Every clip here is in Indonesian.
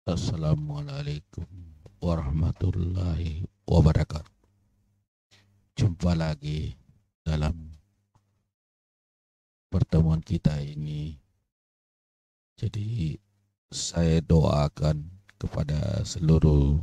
Assalamualaikum warahmatullahi wabarakatuh. Jumpa lagi dalam pertemuan kita ini. Jadi saya doakan kepada seluruh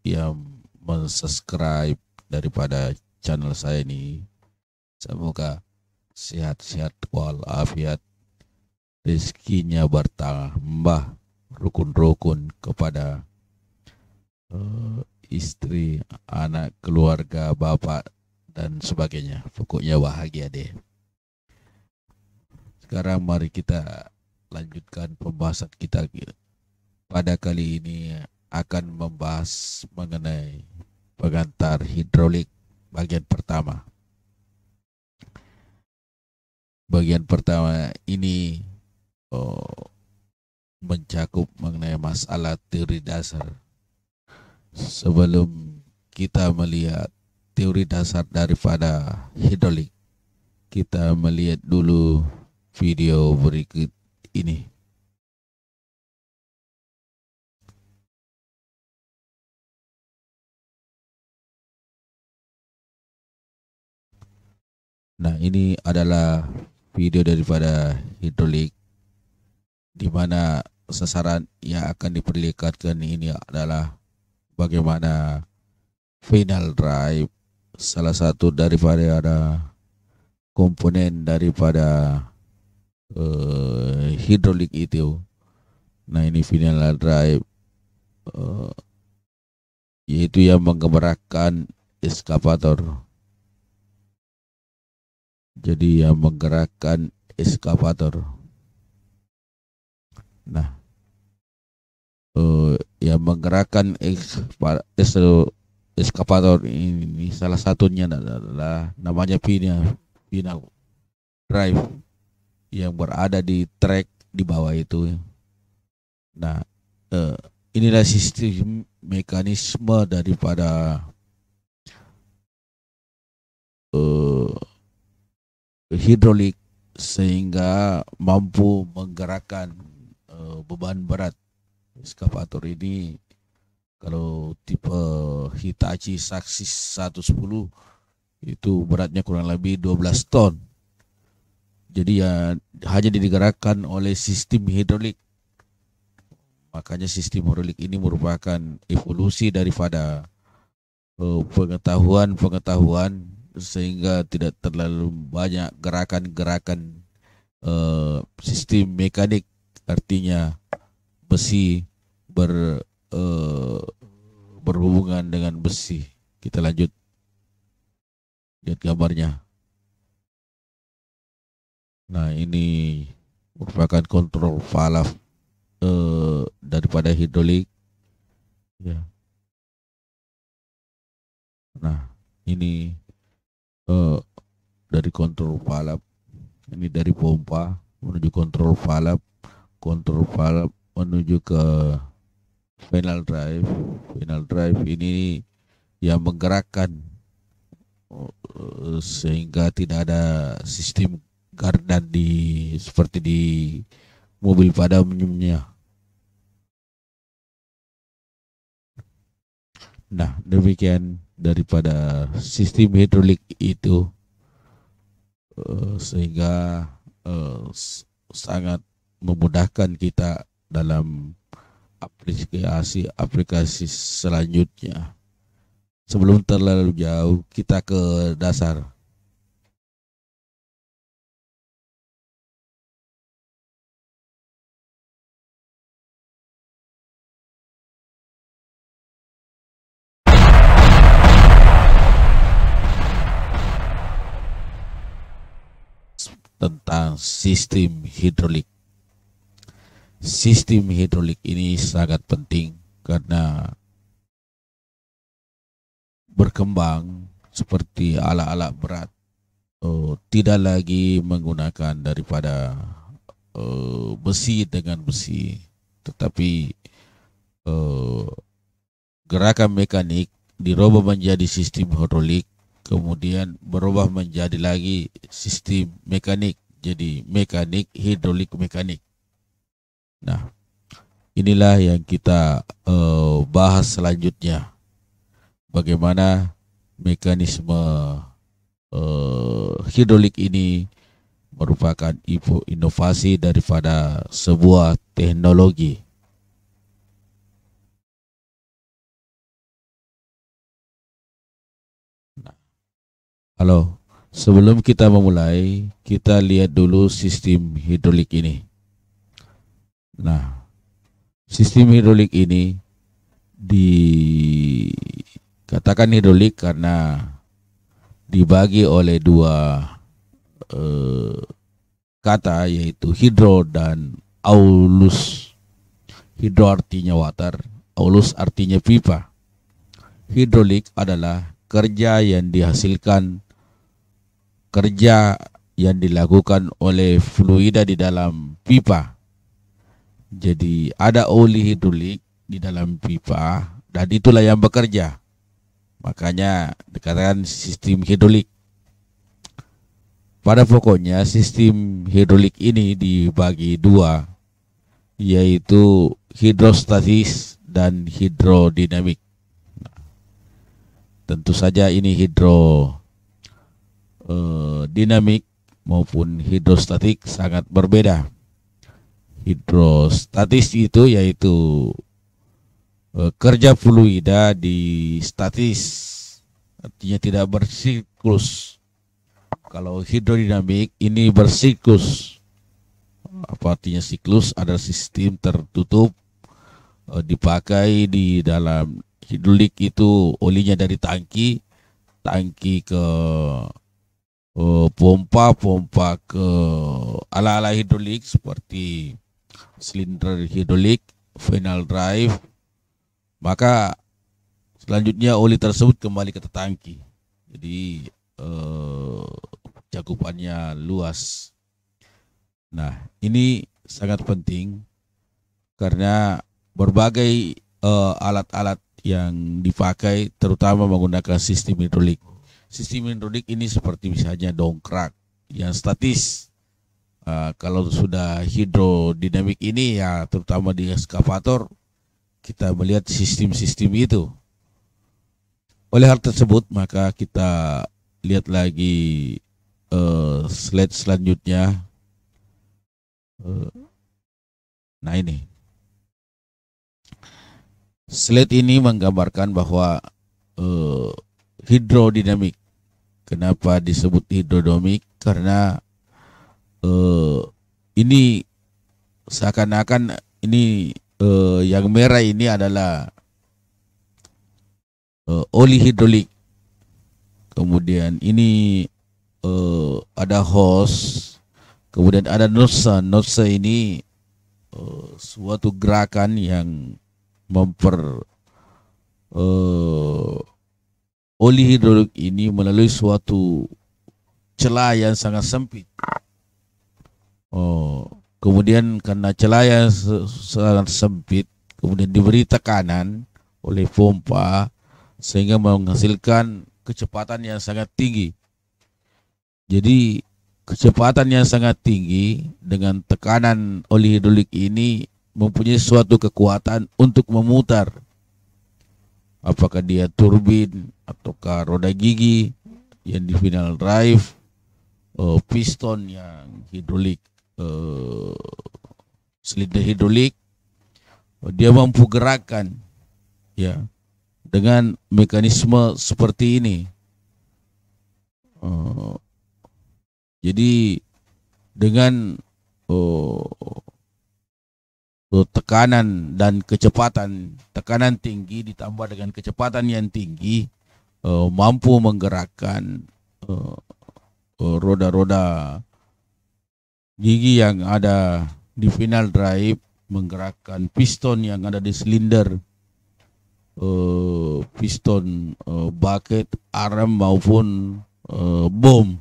yang mensubscribe daripada channel saya ini. Semoga sehat-sehat walafiat, rezekinya bertambah, rukun-rukun kepada istri, anak, keluarga, bapak, dan sebagainya. Pokoknya bahagia deh. Sekarang mari kita lanjutkan pembahasan kita. Pada kali ini akan membahas mengenai pengantar hidrolik bagian pertama. Bagian pertama ini mencakup mengenai masalah teori dasar. Sebelum kita melihat teori dasar daripada hidrolik, kita melihat dulu video berikut ini. Nah, ini adalah video daripada hidrolik, di mana sasaran yang akan diperlihatkan ini adalah bagaimana final drive, salah satu daripada ada komponen daripada hidrolik itu. Nah, ini final drive yaitu yang menggerakkan eskavator. Jadi yang menggerakkan eskavator. Nah, yang menggerakkan eskavator ini salah satunya adalah namanya final drive yang berada di track di bawah itu. Nah, inilah sistem mekanisme daripada hidrolik sehingga mampu menggerakkan beban berat. Eskavator ini kalau tipe Hitachi Saxis 110 itu beratnya kurang lebih 12 ton. Jadi ya hanya digerakkan oleh sistem hidrolik. Makanya sistem hidrolik ini merupakan evolusi daripada pengetahuan sehingga tidak terlalu banyak gerakan-gerakan sistem mekanik, artinya besi berhubungan dengan besi. Kita lanjut lihat gambarnya. Nah, ini merupakan kontrol valve daripada hidrolik ya. Nah, ini dari kontrol valve, ini dari pompa menuju kontrol valve menuju ke final drive ini yang menggerakkan sehingga tidak ada sistem gardan seperti di mobil pada umumnya. Nah, demikian daripada sistem hidrolik itu sehingga sangat memudahkan kita dalam aplikasi selanjutnya. Sebelum terlalu jauh, kita ke dasar. Tentang sistem hidrolik. Sistem hidrolik ini sangat penting karena berkembang seperti alat-alat berat, tidak lagi menggunakan daripada besi dengan besi, tetapi gerakan mekanik dirubah menjadi sistem hidrolik, kemudian berubah menjadi lagi sistem mekanik, jadi mekanik hidrolik mekanik. Nah, inilah yang kita bahas selanjutnya. Bagaimana mekanisme hidrolik ini merupakan inovasi daripada sebuah teknologi. Halo, sebelum kita memulai, kita lihat dulu sistem hidrolik ini. Nah, sistem hidrolik ini dikatakan hidrolik karena dibagi oleh dua kata, yaitu hidro dan aulus. Hidro artinya water, aulus artinya pipa. Hidrolik adalah kerja yang dilakukan oleh fluida di dalam pipa. Jadi ada oli hidrolik di dalam pipa dan itulah yang bekerja. Makanya dikatakan sistem hidrolik. Pada pokoknya sistem hidrolik ini dibagi dua, yaitu hidrostatis dan hidrodinamik. Tentu saja ini hidrodinamik maupun hidrostatik sangat berbeda. Hidrostatis itu yaitu kerja fluida di statis, artinya tidak bersiklus. Kalau hidrodinamik ini bersiklus. Apa artinya siklus? Ada sistem tertutup, dipakai di dalam hidrolik itu olinya dari tangki ke pompa ke ala-ala hidrolik seperti silinder hidrolik, final drive. Maka selanjutnya oli tersebut kembali ke tangki. Jadi cakupannya luas. Nah, ini sangat penting karena berbagai alat-alat yang dipakai terutama menggunakan sistem hidrolik. Sistem hidrolik ini seperti misalnya dongkrak yang statis. Kalau sudah hidrodinamik ini ya terutama di ekskavator kita melihat sistem-sistem itu. Oleh hal tersebut maka kita lihat lagi slide selanjutnya. Nah ini. Slide ini menggambarkan bahwa hidrodinamik. Kenapa disebut hidrodinamik? Karena ini seakan-akan ini yang merah ini adalah oli hidrolik. Kemudian ini ada hose. Kemudian ada nosa. Nosa ini suatu gerakan yang oli hidrolik ini melalui suatu celah yang sangat sempit. Kemudian karena celah yang sangat sempit, kemudian diberi tekanan oleh pompa sehingga menghasilkan kecepatan yang sangat tinggi. Jadi kecepatan yang sangat tinggi dengan tekanan oli hidrolik ini mempunyai suatu kekuatan untuk memutar. Apakah dia turbin ataukah roda gigi yang di final drive, piston yang hidrolik, silinder hidrolik, dia mampu gerakkan ya dengan mekanisme seperti ini. Jadi dengan tekanan dan kecepatan, tekanan tinggi ditambah dengan kecepatan yang tinggi, mampu menggerakkan roda-roda gigi yang ada di final drive, menggerakkan piston yang ada di silinder, piston bucket, arm maupun bom,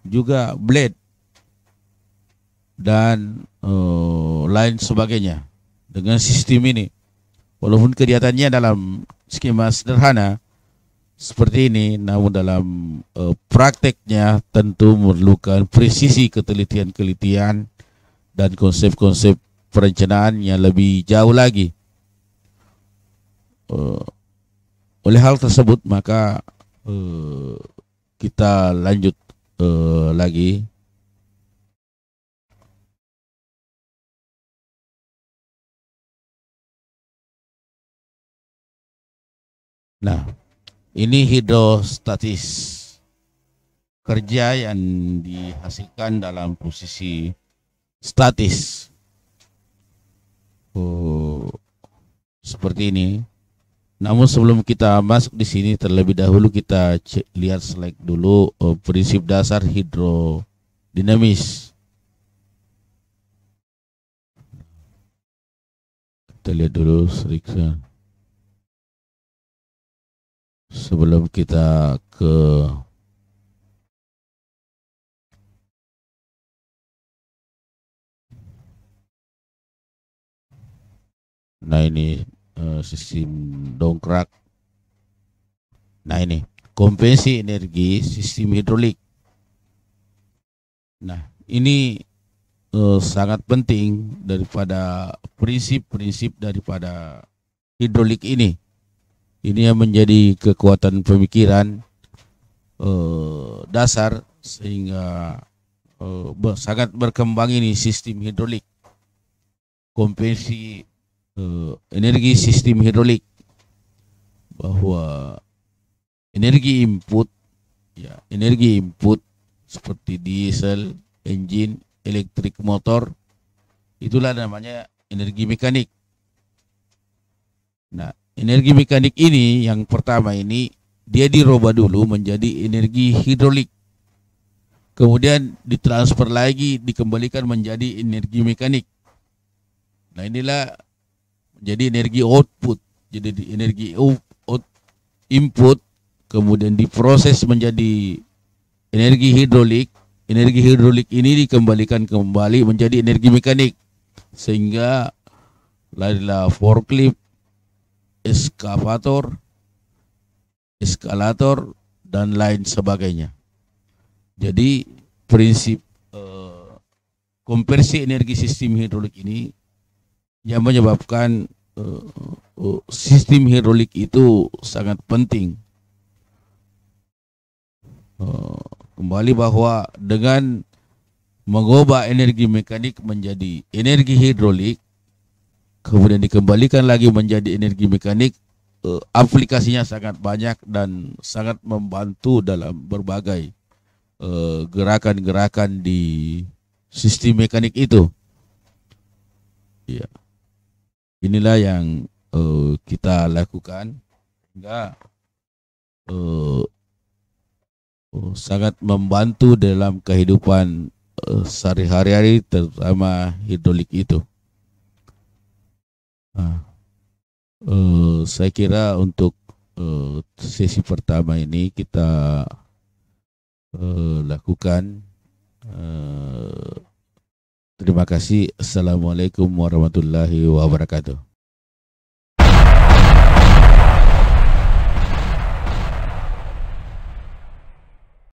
juga blade dan lain sebagainya. Dengan sistem ini, walaupun kelihatannya dalam skema sederhana seperti ini, namun dalam prakteknya tentu memerlukan presisi ketelitian-kelitian dan konsep-konsep perencanaan yang lebih jauh lagi. Oleh hal tersebut maka kita lanjut lagi. Nah, ini hidrostatis, kerja yang dihasilkan dalam posisi statis. Seperti ini. Namun sebelum kita masuk di sini, terlebih dahulu kita lihat slide dulu prinsip dasar hidrodinamis. Kita lihat dulu sedikit sebelum kita ke ini sistem dongkrak. Nah, ini konvensi energi sistem hidrolik. Nah, ini sangat penting daripada prinsip-prinsip daripada hidrolik ini. Ini yang menjadi kekuatan pemikiran dasar sehingga sangat berkembang ini sistem hidrolik, konvensi energi sistem hidrolik, bahwa energi input seperti diesel, engine, elektrik motor, itulah namanya energi mekanik. Nah, energi mekanik ini yang pertama ini dia dirubah dulu menjadi energi hidrolik. Kemudian ditransfer lagi, dikembalikan menjadi energi mekanik. Nah, inilah jadi energi output. Jadi energi input kemudian diproses menjadi energi hidrolik. Energi hidrolik ini dikembalikan kembali menjadi energi mekanik. Sehingga lahirlah forklift, eskavator, eskalator, dan lain sebagainya. Jadi prinsip konversi energi sistem hidrolik ini yang menyebabkan sistem hidrolik itu sangat penting. Kembali bahwa dengan mengubah energi mekanik menjadi energi hidrolik, kemudian dikembalikan lagi menjadi energi mekanik, aplikasinya sangat banyak dan sangat membantu dalam berbagai gerakan-gerakan di sistem mekanik itu. Ya, inilah yang kita lakukan sehingga sangat membantu dalam kehidupan sehari-hari, terutama hidrolik itu. Saya kira untuk sesi pertama ini kita lakukan. Terima kasih. Assalamualaikum warahmatullahi wabarakatuh.